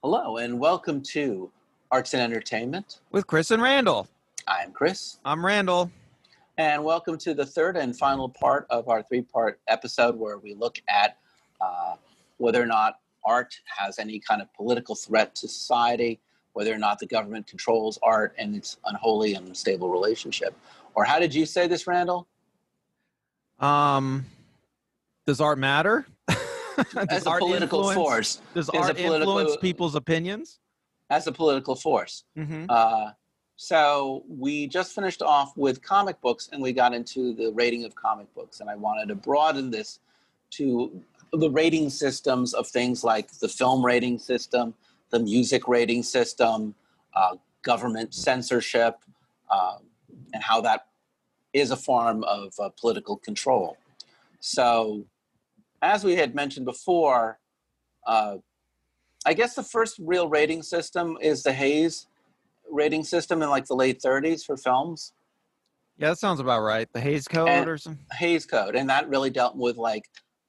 Hello and welcome to Arts and Entertainment. With Chris and Randall. I'm Chris. I'm Randall. And welcome to the third and final part of our three-part episode where we look at whether or not art has any kind of political threat to society, whether or not the government controls art and its unholy and unstable relationship. Or how did you say this, Randall? Does art matter? As a political force. Does art influence people's opinions? As a political force. Mm-hmm. So we just finished off with comic books and we got into the rating of comic books. And I wanted to broaden this to the rating systems of things like the film rating system, the music rating system, government censorship, and how that is a form of political control. So as we had mentioned before, I guess the first real rating system is the Hayes rating system in like the late 30s for films. Yeah, that sounds about right. The Hayes Code or something? Hayes Code. And that really dealt with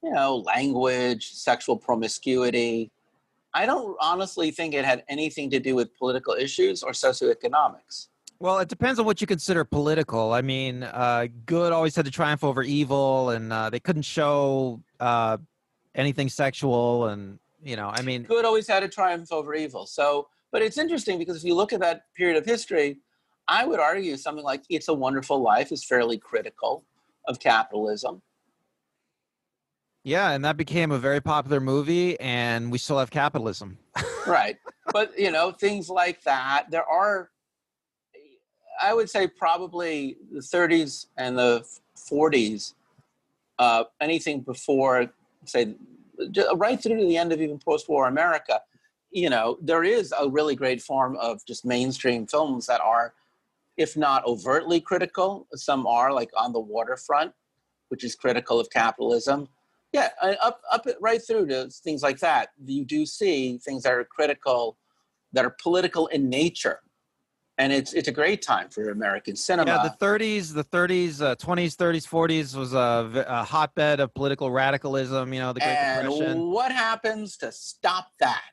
language, sexual promiscuity. I don't honestly think it had anything to do with political issues or socioeconomics. Well, it depends on what you consider political. I mean, good always had to triumph over evil, and they couldn't show anything sexual, and good always had to triumph over evil. So, but it's interesting because if you look at that period of history, I would argue something like It's a Wonderful Life is fairly critical of capitalism. Yeah, and that became a very popular movie, and we still have capitalism. Right. But, things like that, there are, I would say probably the 30s and the 40s, anything before, say, right through to the end of even post-war America, there is a really great form of just mainstream films that are, if not overtly critical, some are, like On the Waterfront, which is critical of capitalism. Yeah, up right through to things like that. You do see things that are critical, that are political in nature. And it's a great time for American cinema. Yeah, the 20s, 30s, 40s was a hotbed of political radicalism, the Great Depression. And what happens to stop that?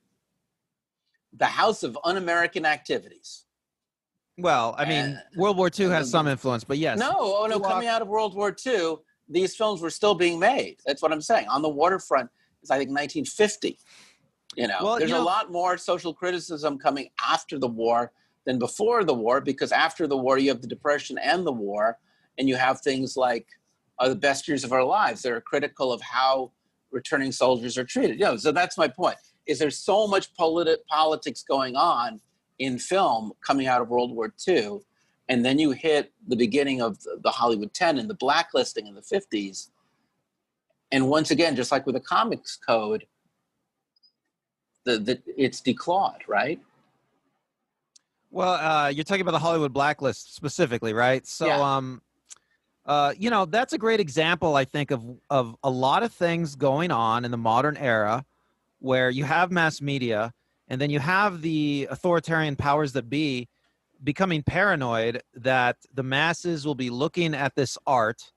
The House of Un-American Activities. Well, I mean, World War II has some influence, but yes. No, coming out of World War II, these films were still being made. That's what I'm saying. On the Waterfront is, I think, 1950. There's a lot more social criticism coming after the war than before the war, because after the war you have the Depression and the war, and you have things like The Best Years of Our Lives that are critical of how returning soldiers are treated. So that's my point, is there's so much politics going on in film coming out of World War II, and then you hit the beginning of the Hollywood 10 and the blacklisting in the 50s. And once again, just like with the comics code, it's declawed, right? Well, you're talking about the Hollywood blacklist specifically, right? So, yeah. That's a great example, I think, of a lot of things going on in the modern era where you have mass media and then you have the authoritarian powers that be becoming paranoid that the masses will be looking at this art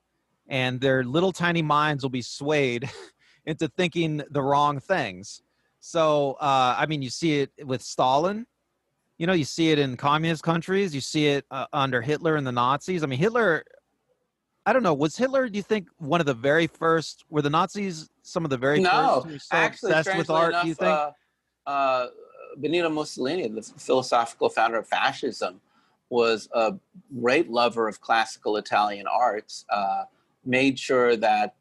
and their little tiny minds will be swayed into thinking the wrong things. So, you see it with Stalin. You see it in communist countries. You see it under Hitler and the Nazis. I mean, Hitler, I don't know. Was Hitler, do you think, one of the very first? Were the Nazis some of the very first who were so obsessed with art, do you think? Benito Mussolini, the philosophical founder of fascism, was a great lover of classical Italian arts, made sure that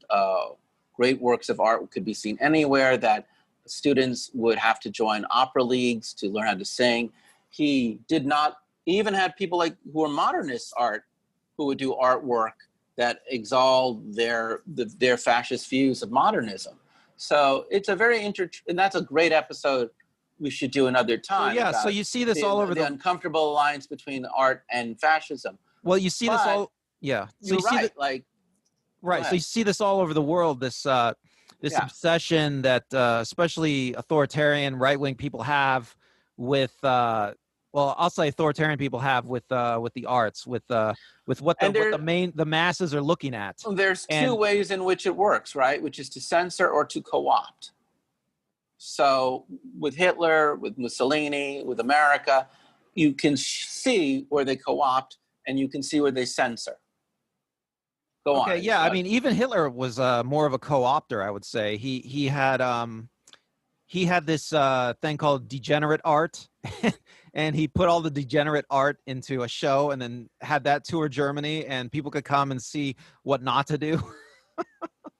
great works of art could be seen anywhere, that students would have to join opera leagues to learn how to sing. He did not even have people who were modernist art who would do artwork that exalt their fascist views of modernism. So it's a very and that's a great episode we should do another time. Well, yeah, so you see this all over the uncomfortable alliance between art and fascism. Well, you see this all, yeah. So you're right, right. So you see this all over the world. This obsession that especially authoritarian right-wing people have with I'll say authoritarian people have with the arts, with what the masses are looking at. There's two ways in which it works, right? Which is to censor or to co-opt. So with Hitler, with Mussolini, with America, you can see where they co-opt and you can see where they censor. Go on. Okay, yeah, I mean, even Hitler was more of a co-opter, I would say. He had this thing called degenerate art, and he put all the degenerate art into a show, and then had that tour Germany, and people could come and see what not to do.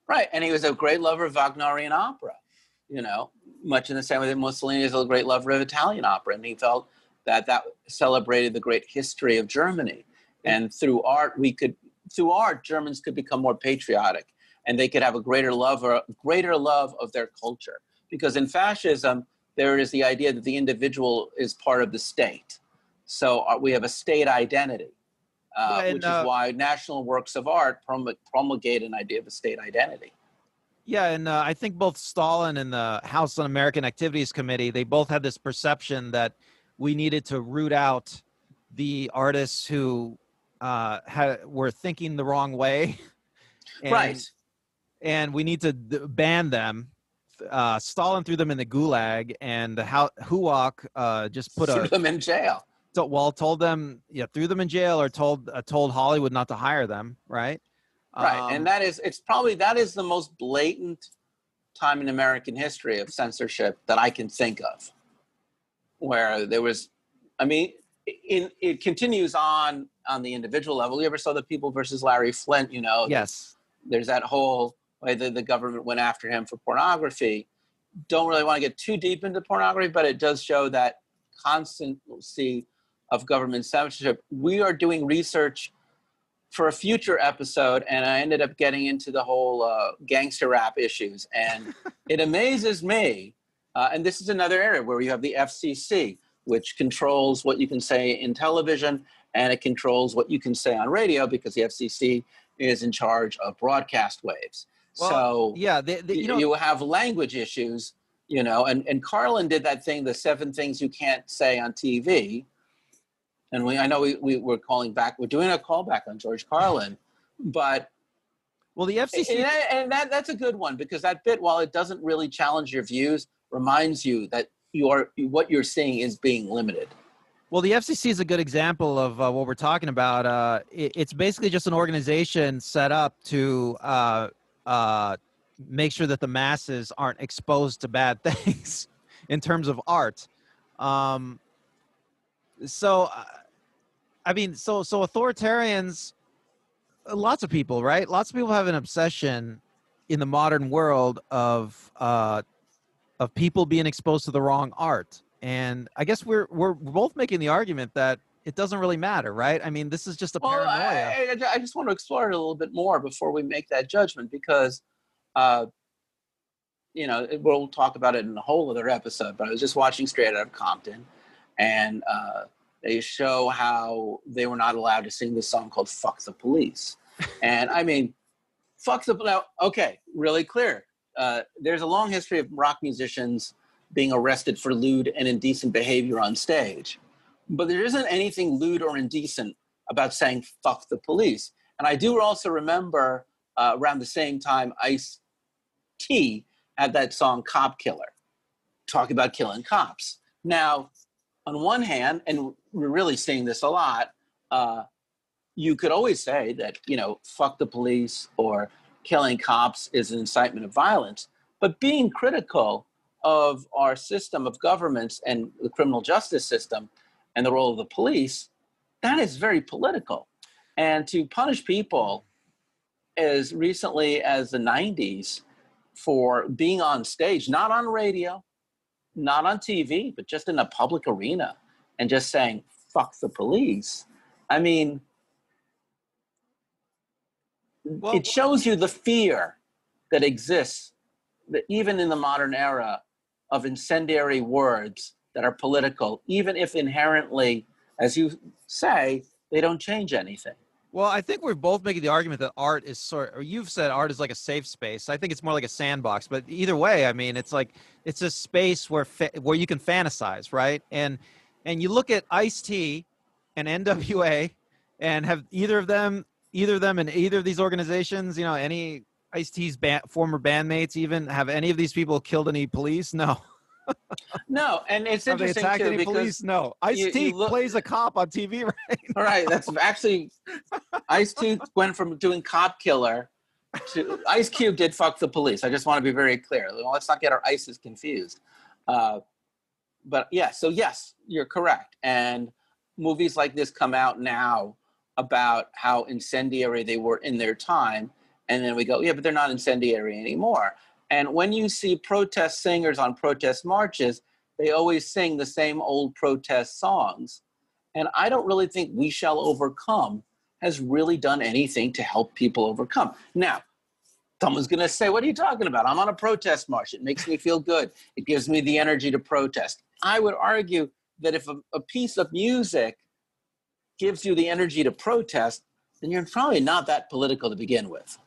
Right, and he was a great lover of Wagnerian opera, you know, much in the same way that Mussolini is a great lover of Italian opera, and he felt that that celebrated the great history of Germany. And through art, Germans could become more patriotic, and they could have a greater love of their culture. Because in fascism, there is the idea that the individual is part of the state. So we have a state identity, which is why national works of art promulgate an idea of a state identity. Yeah, and I think both Stalin and the House Un-American Activities Committee, they both had this perception that we needed to root out the artists who were thinking the wrong way. Right. And we need to ban them. Stalin threw them in the gulag, and the Huok just threw them in jail. Told them, threw them in jail, or told Hollywood not to hire them, right? Right, and that is the most blatant time in American history of censorship that I can think of, where there was, I mean, it continues on the individual level. You ever saw the People versus Larry Flynt? You know, yes. There's that whole way that the government went after him for pornography. Don't really want to get too deep into pornography, but it does show that constancy of government censorship. We are doing research for a future episode, and I ended up getting into the whole gangster rap issues. And it amazes me, and this is another area where you have the FCC, which controls what you can say in television, and it controls what you can say on radio, because the FCC is in charge of broadcast waves. Well, so yeah, you have language issues, you know, and Carlin did that thing, the 7 things you can't say on TV. And I know we're calling back, we're doing a callback on George Carlin, but well, the FCC, and that's a good one, because that bit, while it doesn't really challenge your views, reminds you that what you're seeing is being limited. Well, the FCC is a good example of what we're talking about. It's basically just an organization set up to make sure that the masses aren't exposed to bad things in terms of art. So authoritarians, lots of people, right? Lots of people have an obsession in the modern world of people being exposed to the wrong art. And I guess we're both making the argument that it doesn't really matter, right? I mean, this is just a paranoia. I just want to explore it a little bit more before we make that judgment, because, you know, we'll talk about it in a whole other episode, but I was just watching Straight Outta Compton, and they show how they were not allowed to sing this song called Fuck the Police. And I mean, okay, really clear. There's a long history of rock musicians being arrested for lewd and indecent behavior on stage. But there isn't anything lewd or indecent about saying fuck the police. And I do also remember around the same time, Ice-T had that song Cop Killer, talking about killing cops. Now, on one hand, and we're really seeing this a lot, you could always say that, you know, fuck the police or killing cops is an incitement of violence. But being critical of our system of governments and the criminal justice system and the role of the police, that is very political. And to punish people as recently as the 90s for being on stage, not on radio, not on TV, but just in a public arena, and just saying, fuck the police. I mean, it shows you the fear that exists, that even in the modern era, of incendiary words that are political, even if inherently, as you say, they don't change anything. Well, I think we're both making the argument that art is or you've said art is like a safe space. I think it's more like a sandbox, but either way, I mean, it's like, it's a space where you can fantasize, right? And you look at Ice-T and NWA, and have either of them in either of these organizations, you know, any Ice-T's former bandmates even, have any of these people killed any police? No. No, and it's Have they interesting attacked too any because police? No. Ice-T you look. plays a cop on TV, right? All right, that's actually Ice-T went from doing cop killer to Ice Cube did fuck the police. I just want to be very clear. Let's not get our ISIS confused. But yeah, so yes, you're correct. And movies like this come out now about how incendiary they were in their time. And then we go, yeah, but they're not incendiary anymore. And when you see protest singers on protest marches, they always sing the same old protest songs. And I don't really think We Shall Overcome has really done anything to help people overcome. Now, someone's going to say, what are you talking about? I'm on a protest march. It makes me feel good. It gives me the energy to protest. I would argue that if a piece of music gives you the energy to protest, then you're probably not that political to begin with.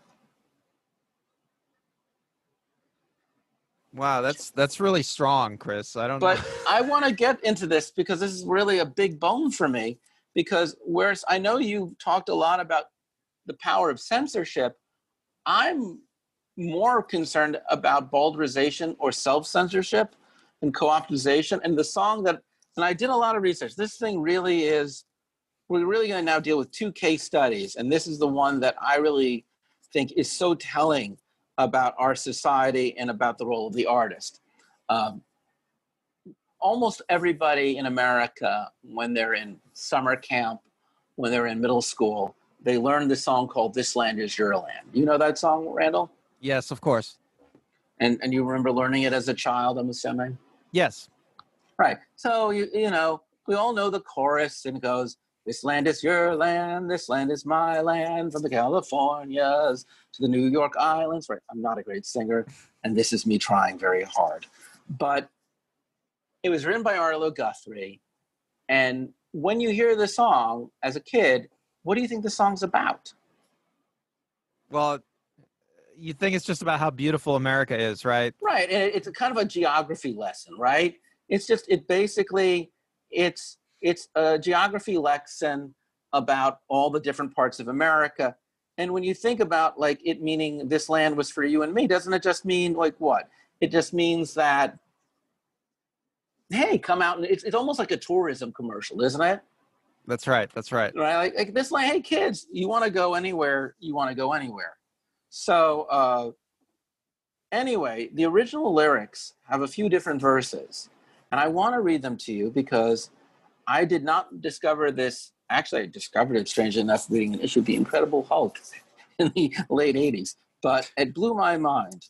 Wow, that's really strong, Chris. I don't know. But I want to get into this because this is really a big bone for me. Because whereas I know you talked a lot about the power of censorship, I'm more concerned about baldrization or self-censorship and co-optization. And the song that, and I did a lot of research. This thing really is, we're really going to now deal with 2 case studies. And this is the one that I really think is so telling about our society and about the role of the artist. Almost everybody in America, when they're in summer camp, when they're in middle school, they learn this song called This Land Is Your Land. You know that song, Randall? Yes, of course. And you remember learning it as a child, I'm assuming? Yes. Right. So, you know, we all know the chorus, and it goes, this land is your land, this land is my land, from the Californias to the New York Islands. Right. I'm not a great singer, and this is me trying very hard. But it was written by Arlo Guthrie. And when you hear the song as a kid, what do you think the song's about? Well, you think it's just about how beautiful America is, right? Right. And it's a kind of a geography lesson, right? It's just, it basically, it's a geography lesson about all the different parts of America. And when you think about like it meaning this land was for you and me, doesn't it just mean like what? It just means that, hey, come out, and it's almost like a tourism commercial, isn't it? That's right. That's right. Right. Like this land, hey kids, you want to go anywhere, you want to go anywhere. So anyway, the original lyrics have a few different verses, and I want to read them to you because I did not discover this. Actually, I discovered it, strangely enough, reading an issue of The Incredible Hulk in the late 80s. But it blew my mind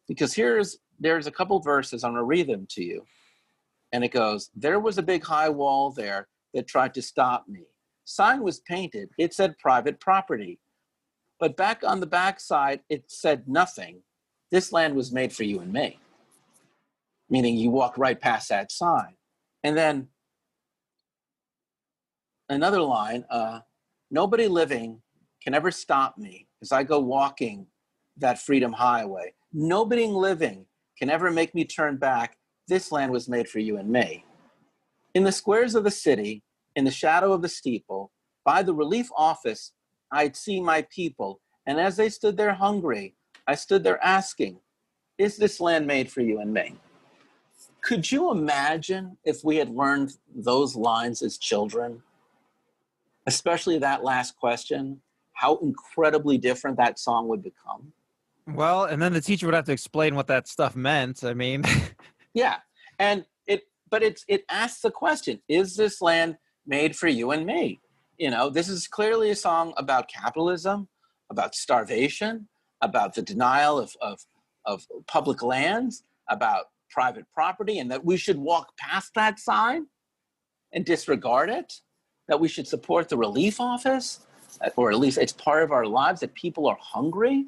because there's a couple verses. I'm going to read them to you. And it goes, there was a big high wall there that tried to stop me. Sign was painted. It said private property. But back on the backside, it said nothing. This land was made for you and me. Meaning you walk right past that sign. And then another line, nobody living can ever stop me as I go walking that freedom highway. Nobody living can ever make me turn back. This land was made for you and me. In the squares of the city, in the shadow of the steeple, by the relief office, I'd see my people. And as they stood there hungry, I stood there asking, is this land made for you and me? Could you imagine if we had learned those lines as children? Especially that last question, how incredibly different that song would become. Well, and then the teacher would have to explain what that stuff meant. I mean, Yeah, and it asks the question: is this land made for you and me? You know, this is clearly a song about capitalism, about starvation, about the denial of public lands, about private property, and that we should walk past that sign and disregard it. That we should support the relief office, or at least it's part of our lives that people are hungry.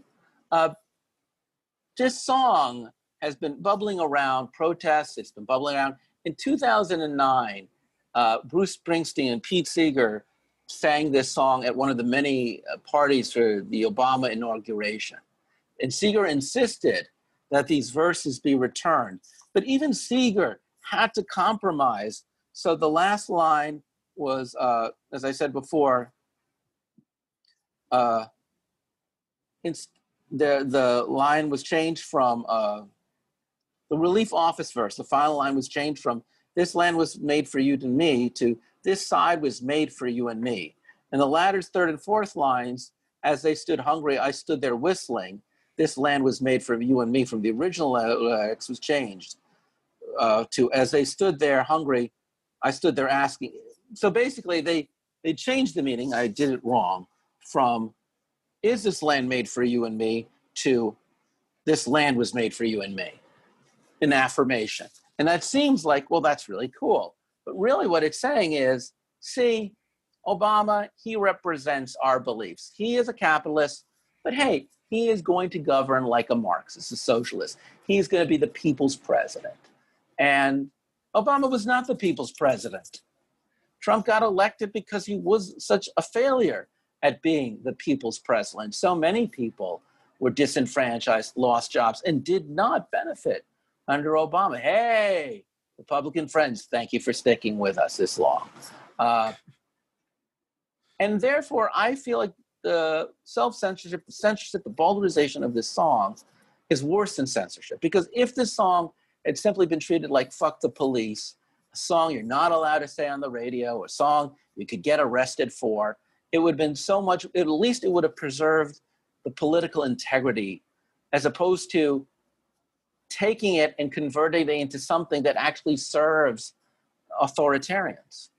This song has been bubbling around protests. It's been bubbling around. In 2009, Bruce Springsteen and Pete Seeger sang this song at one of the many parties for the Obama inauguration. And Seeger insisted that these verses be returned. But even Seeger had to compromise. So the last line was, as I said before, the line was changed from The relief office verse, the final line was changed from "this land was made for you and me" to "this side was made for you and me." And the latter's third and fourth lines, "as they stood hungry, I stood there whistling. This land was made for you and me," from the original lyrics was changed to "as they stood there hungry, I stood there asking." So basically, they changed the meaning. I did it wrong from "is this land made for you and me" to "this land was made for you and me," an affirmation. And that seems like, well, that's really cool. But really what it's saying is, see, Obama, he represents our beliefs. He is a capitalist, but hey, he is going to govern like a Marxist, a socialist. He's going to be the people's president. And Obama was not the people's president. Trump got elected because he was such a failure at being the people's president. So many people were disenfranchised, lost jobs, and did not benefit under Obama. Hey, Republican friends, thank you for sticking with us this long. And therefore, I feel like the self-censorship, the censorship, the vulgarization of this song is worse than censorship. Because if this song had simply been treated like "fuck the police," a song you're not allowed to say on the radio, a song you could get arrested for, it would have been so much, at least it would have preserved the political integrity, as opposed to taking it and converting it into something that actually serves authoritarians.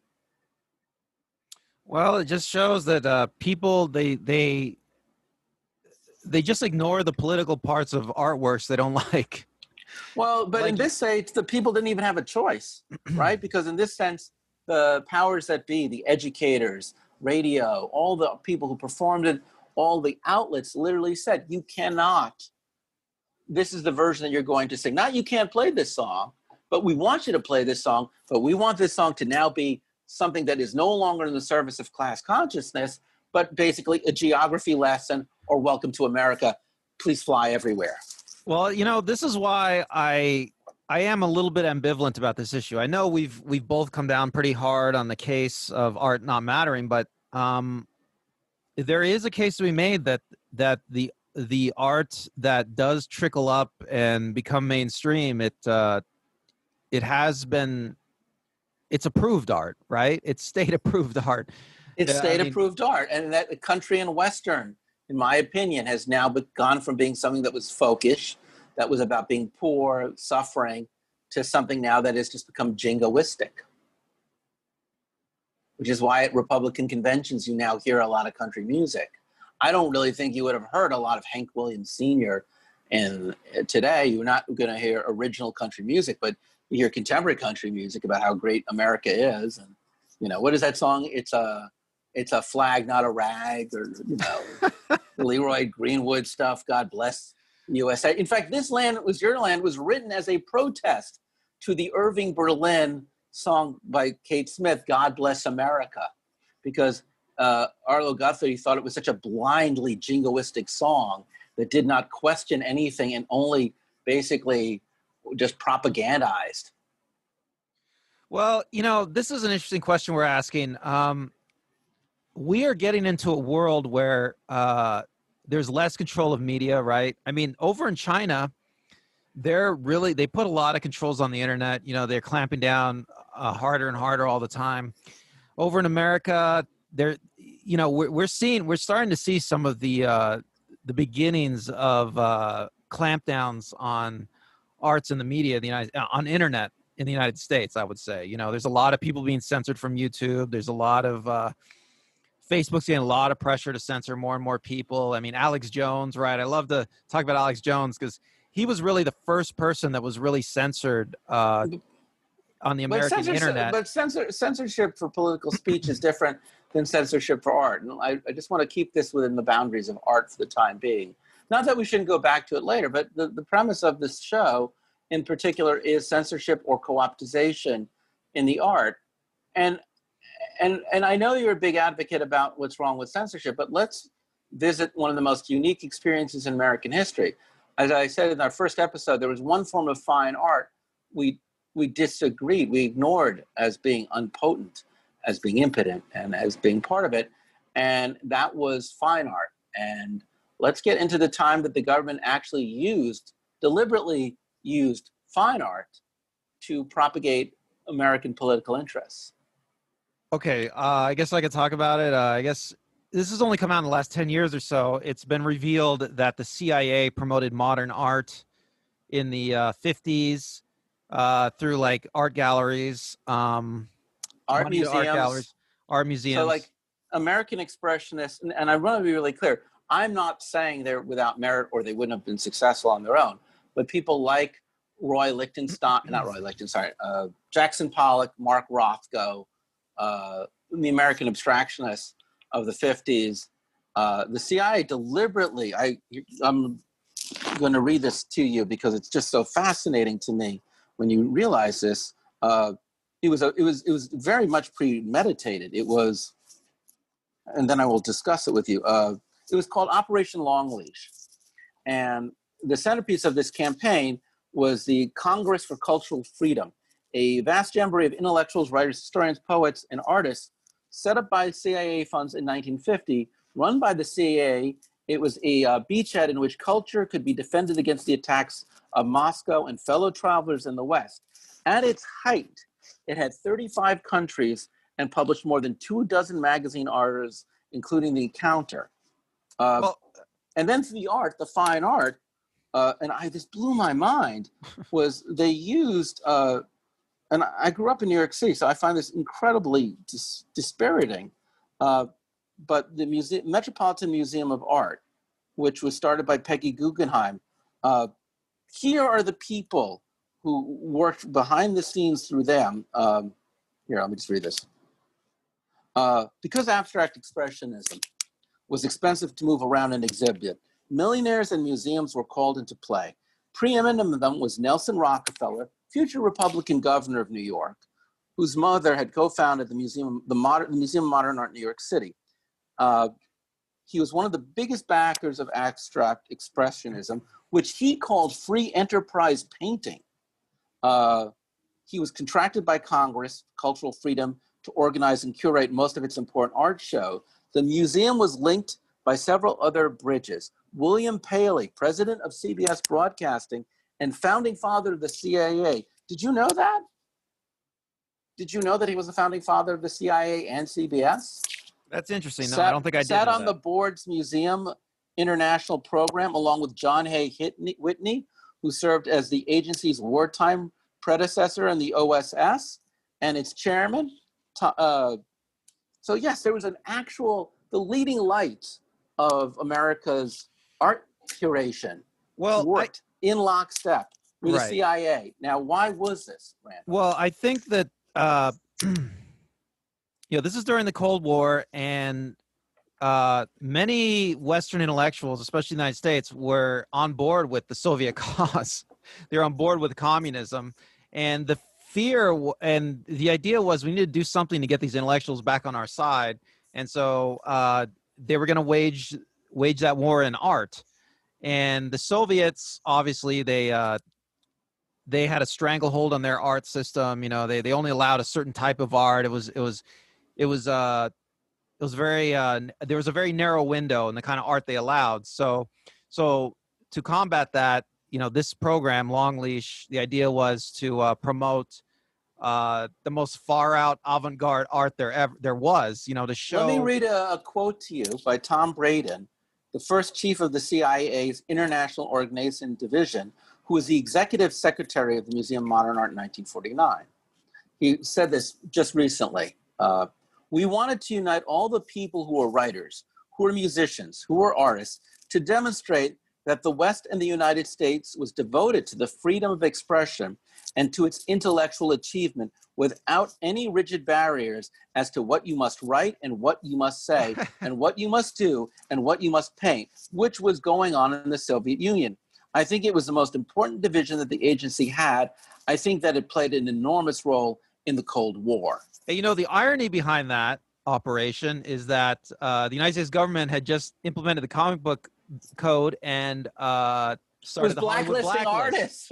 Well, it just shows that people they just ignore the political parts of artworks they don't like. Well, but in this case, the people didn't even have a choice, right? Because in this sense, the powers that be, the educators, radio, all the people who performed it, all the outlets literally said, you cannot, this is the version that you're going to sing. Not you can't play this song, but we want you to play this song, but we want this song to now be something that is no longer in the service of class consciousness, but basically a geography lesson or "Welcome to America, please fly everywhere." Well, you know, this is why I am a little bit ambivalent about this issue. I know we've both come down pretty hard on the case of art not mattering, but there is a case to be made that the art that does trickle up and become mainstream, it's approved art, right? It's state approved art. It's state approved art, and that country and Western, in my opinion, has now gone from being something that was folkish, that was about being poor, suffering, to something now that has just become jingoistic. Which is why at Republican conventions you now hear a lot of country music. I don't really think you would have heard a lot of Hank Williams Sr. And today you're not going to hear original country music, but you hear contemporary country music about how great America is. And, you know, what is that song? It's a flag, not a rag, or, you know, Leroy Greenwood stuff. God bless the USA. In fact, "This Land Was Your Land" was written as a protest to the Irving Berlin song by Kate Smith, "God Bless America," because Arlo Guthrie thought it was such a blindly jingoistic song that did not question anything and only basically just propagandized. Well, you know, this is an interesting question we're asking. We are getting into a world where there's less control of media, right? I mean, over in China, they put a lot of controls on the internet. You know, they're clamping down harder and harder all the time. Over in America, you know, we're starting to see some of the beginnings of clampdowns on arts and the media, on internet in the United States. I would say, you know, there's a lot of people being censored from YouTube. There's a lot of Facebook's getting a lot of pressure to censor more and more people. I mean, Alex Jones, right? I love to talk about Alex Jones because he was really the first person that was really censored on the American internet. But censorship for political speech is different than censorship for art. And I just want to keep this within the boundaries of art for the time being. Not that we shouldn't go back to it later, but the premise of this show in particular is censorship or co-optization in the art. And I know you're a big advocate about what's wrong with censorship, but let's visit one of the most unique experiences in American history. As I said in our first episode, there was one form of fine art we disagreed, we ignored as being unpotent, as being impotent, and as being part of it, and that was fine art. And let's get into the time that the government actually deliberately used fine art to propagate American political interests. Okay, I guess I could talk about it. I guess this has only come out in the last 10 years or so. It's been revealed that the CIA promoted modern art in the 50s through like art galleries, Art money to art galleries, museums. art So museums. like American expressionists, and I want to be really clear, I'm not saying they're without merit or they wouldn't have been successful on their own, but people like Jackson Pollock, Mark Rothko, the American abstractionists of the 50s, the CIA deliberately, I'm going to read this to you because it's just so fascinating to me when you realize this. It was very much premeditated. It was, and then I will discuss it with you. It was called Operation Long Leash, and the centerpiece of this campaign was the Congress for Cultural Freedom, a vast jamboree of intellectuals, writers, historians, poets, and artists set up by CIA funds in 1950, run by the CIA. It was a beachhead in which culture could be defended against the attacks of Moscow and fellow travelers in the West. At its height, it had 35 countries and published more than 24 magazine articles, including The Encounter. Well, And then for the art, the fine art, this blew my mind, was they used, and I grew up in New York City, so I find this incredibly dispiriting. But the Metropolitan Museum of Art, which was started by Peggy Guggenheim, here are the people who worked behind the scenes through them. Here, let me just read this. Because abstract expressionism was expensive to move around and exhibit, millionaires and museums were called into play. Preeminent among them was Nelson Rockefeller, future Republican governor of New York, whose mother had co-founded the Museum of Modern Art in New York City. He was one of the biggest backers of abstract expressionism, which he called free enterprise painting. He was contracted by Congress, Cultural Freedom, to organize and curate most of its important art show. The museum was linked by several other bridges. William Paley, president of CBS Broadcasting and founding father of the CIA. Did you know that? Did you know that he was the founding father of the CIA and CBS? that's interesting. No, I don't think I did Sat know on that. the board's museum international program along with John Hay Whitney, who served as the agency's wartime predecessor in the OSS and its chairman. So yes, there was the leading light of America's art curation Well, worked in lockstep with the right. CIA. Now, why was this, Randall? Well, I think that this is during the Cold War, and many Western intellectuals, especially in the United States, were on board with the Soviet cause. They're on board with communism, and the fear and the idea was we need to do something to get these intellectuals back on our side. And so they were going to wage that war in art. And the Soviets, obviously, they had a stranglehold on their art system. They only allowed a certain type of art. It was very there was a very narrow window in the kind of art they allowed. So to combat that, this program, Long Leash, the idea was to promote the most far out avant-garde art there was, to show. Let me read a quote to you by Tom Braden, the first chief of the CIA's International Organization Division, who was the executive secretary of the Museum of Modern Art in 1949. He said this just recently. We wanted to unite all the people who are writers, who are musicians, who are artists, to demonstrate that the West and the United States was devoted to the freedom of expression and to its intellectual achievement without any rigid barriers as to what you must write and what you must say and what you must do and what you must paint, which was going on in the Soviet Union. I think it was the most important division that the agency had. I think that it played an enormous role in the Cold War. Hey, the irony behind that operation is that the United States government had just implemented the comic book code and started the Hollywood blacklist. Artists,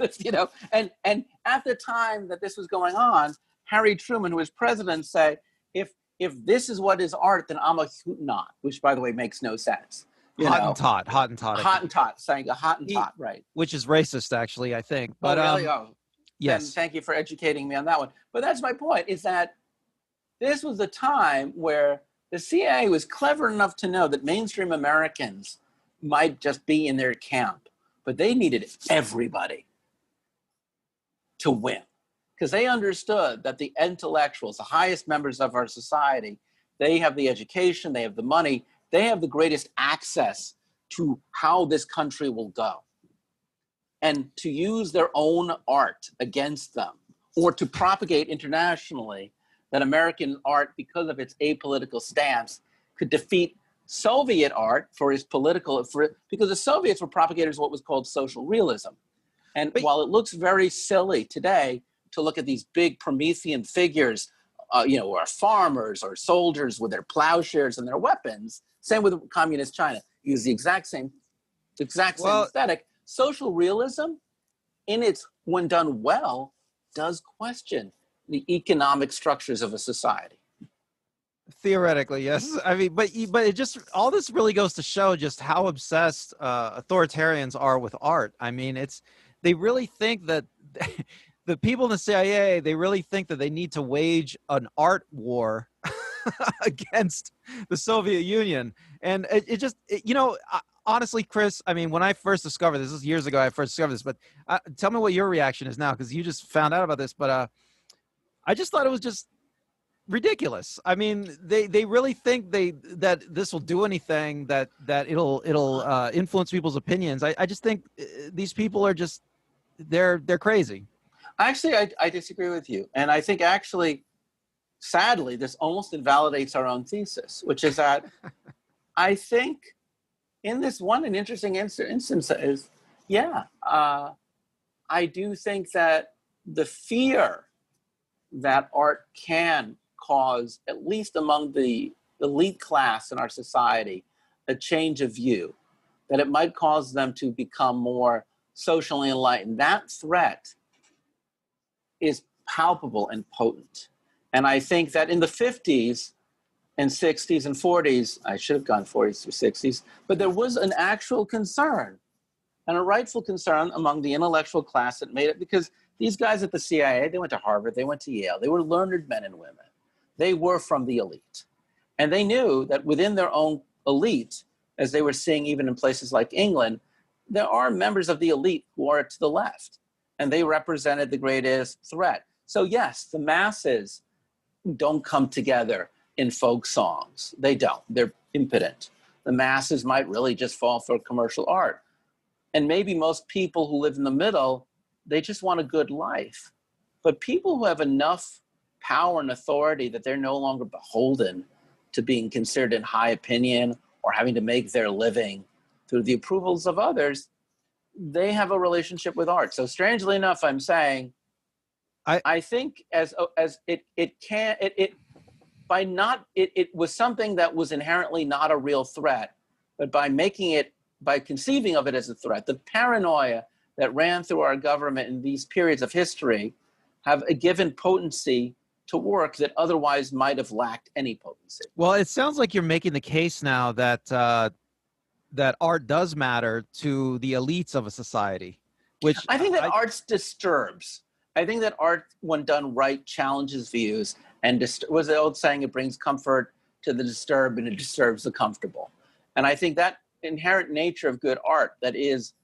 and at the time that this was going on, Harry Truman, who was president, said, if this is what is art, then I'm a Huguenot, which, by the way, makes no sense. Hottentot, Hottentot, saying a Hottentot, right? Which is racist, actually, I think. But really? Oh. then Yes. thank you for educating me on that one. But that's my point, is that this was a time where the CIA was clever enough to know that mainstream Americans might just be in their camp, but they needed everybody to win, because they understood that the intellectuals, the highest members of our society, they have the education, they have the money, they have the greatest access to how this country will go. And to use their own art against them, or to propagate internationally that American art, because of its apolitical stance, could defeat Soviet art for its political, because the Soviets were propagators of what was called social realism. And while it looks very silly today to look at these big Promethean figures, who are farmers or soldiers with their plowshares and their weapons, same with communist China, use the exact same aesthetic. Social realism, when done well, does question the economic structures of a society. Theoretically, yes. I mean, but it just, all this really goes to show just how obsessed authoritarians are with art. I mean, they really think that the people in the CIA, they really think that they need to wage an art war against the Soviet Union. And honestly, Chris, I mean, when I first discovered this is years ago, I first discovered this, but tell me what your reaction is now, because you just found out about this. But I just thought it was just ridiculous. I mean, they really think that this will do anything, that it'll influence people's opinions. I just think these people are just, they're crazy. Actually, I disagree with you. And I think actually, sadly, this almost invalidates our own thesis, which is that I think in this one, an interesting instance is, I do think that the fear that art can cause, at least among the elite class in our society, a change of view, that it might cause them to become more socially enlightened. That threat is palpable and potent. And I think that in the 50s and 60s and 40s, I should have gone 40s through 60s, but there was an actual concern, and a rightful concern among the intellectual class that made it, because these guys at the CIA, they went to Harvard, they went to Yale, they were learned men and women. They were from the elite. And they knew that within their own elite, as they were seeing even in places like England, there are members of the elite who are to the left, and they represented the greatest threat. So yes, the masses don't come together in folk songs. They don't. They're impotent. The masses might really just fall for commercial art. And maybe most people who live in the middle, they just want a good life. But people who have enough power and authority that they're no longer beholden to being considered in high opinion or having to make their living through the approvals of others, they have a relationship with art. So strangely enough, I'm saying, I think it was something that was inherently not a real threat, but by conceiving of it as a threat, the paranoia that ran through our government in these periods of history have a given potency to work that otherwise might have lacked any potency. Well, it sounds like you're making the case now that that art does matter to the elites of a society, which I think that art disturbs. I think that art, when done right, challenges views, and was the old saying, it brings comfort to the disturbed and it disturbs the comfortable. And I think that inherent nature of good art that is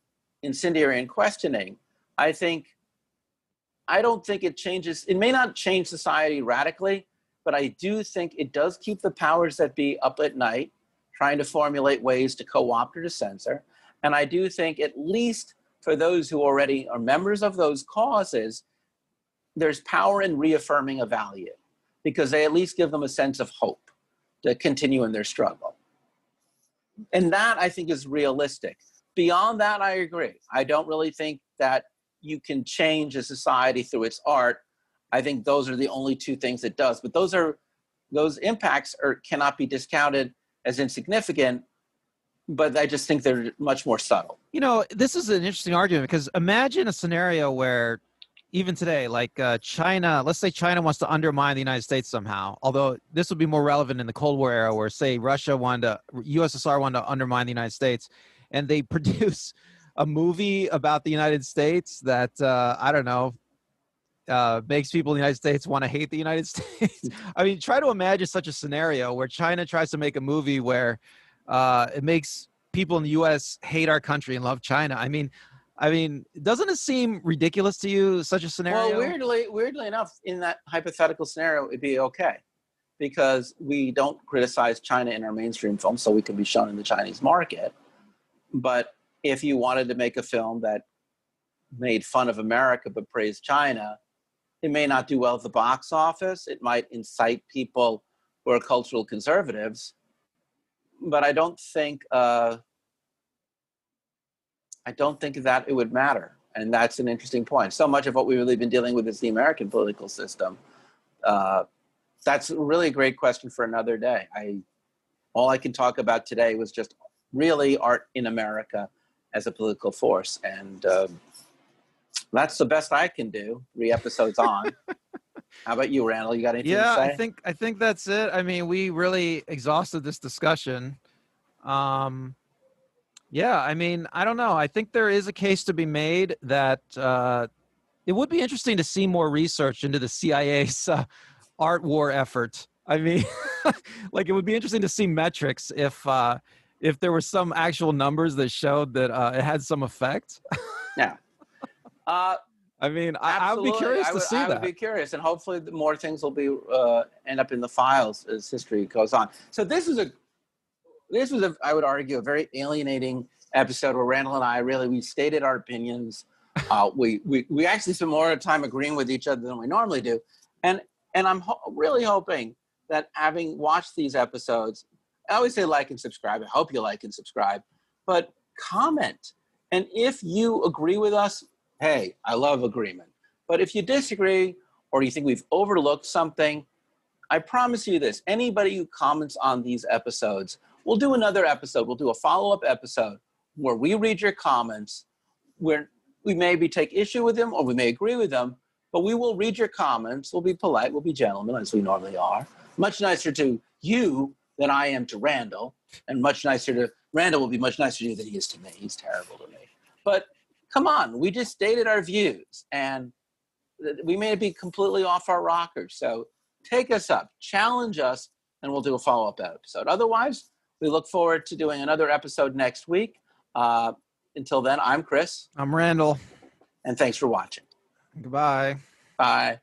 incendiary and questioning, I don't think it changes. It may not change society radically, but I do think it does keep the powers that be up at night, trying to formulate ways to co-opt or to censor. And I do think, at least for those who already are members of those causes, there's power in reaffirming a value, because they at least give them a sense of hope to continue in their struggle. And that, I think, is realistic. Beyond that, I agree. I don't really think that you can change a society through its art. I think those are the only two things it does. But those impacts cannot be discounted as insignificant, but I just think they're much more subtle. You know, this is an interesting argument, because imagine a scenario where even today, like China, let's say China wants to undermine the United States somehow, although this would be more relevant in the Cold War era, where, say, USSR wanted to undermine the United States, and they produce a movie about the United States that, I don't know, makes people in the United States want to hate the United States. I mean, try to imagine such a scenario where China tries to make a movie where it makes people in the U.S. hate our country and love China. I mean, doesn't it seem ridiculous to you, such a Well, scenario? weirdly enough, in that hypothetical scenario, it'd be okay because we don't criticize China in our mainstream films, so we can be shown in the Chinese market. But if you wanted to make a film that made fun of America but praised China, it may not do well at the box office. It might incite people who are cultural conservatives. But I don't think that it would matter. And that's an interesting point. So much of what we've really been dealing with is the American political system. That's really a great question for another day. All I can talk about today was just really art in America as a political force. And that's the best I can do. 3 episodes on. How about you, Randall? You got anything to say? I think that's it. I mean, we really exhausted this discussion. Yeah, I mean, I don't know. I think there is a case to be made that it would be interesting to see more research into the CIA's art war effort. I mean, like it would be interesting to see metrics if there were some actual numbers that showed that it had some effect. Yeah. I mean, I would be curious to see that. I would be curious, and hopefully more things will be end up in the files as history goes on. So this was I would argue, a very alienating episode where Randall and I we stated our opinions. We actually spent more time agreeing with each other than we normally do, and I'm really hoping that having watched these episodes, I always say like and subscribe. I hope you like and subscribe, but comment. And if you agree with us, hey, I love agreement. But if you disagree or you think we've overlooked something, I promise you this, anybody who comments on these episodes, we'll do another episode. We'll do a follow-up episode where we read your comments, where we maybe take issue with them or we may agree with them, but we will read your comments. We'll be polite. We'll be gentlemen, as we normally are. Much nicer to you than I am to Randall, and Randall will be much nicer to you than he is to me. He's terrible to me. But come on, we just stated our views, and we may be completely off our rockers. So take us up, challenge us, and we'll do a follow-up episode. Otherwise, we look forward to doing another episode next week. Until then, I'm Chris. I'm Randall. And thanks for watching. Goodbye. Bye.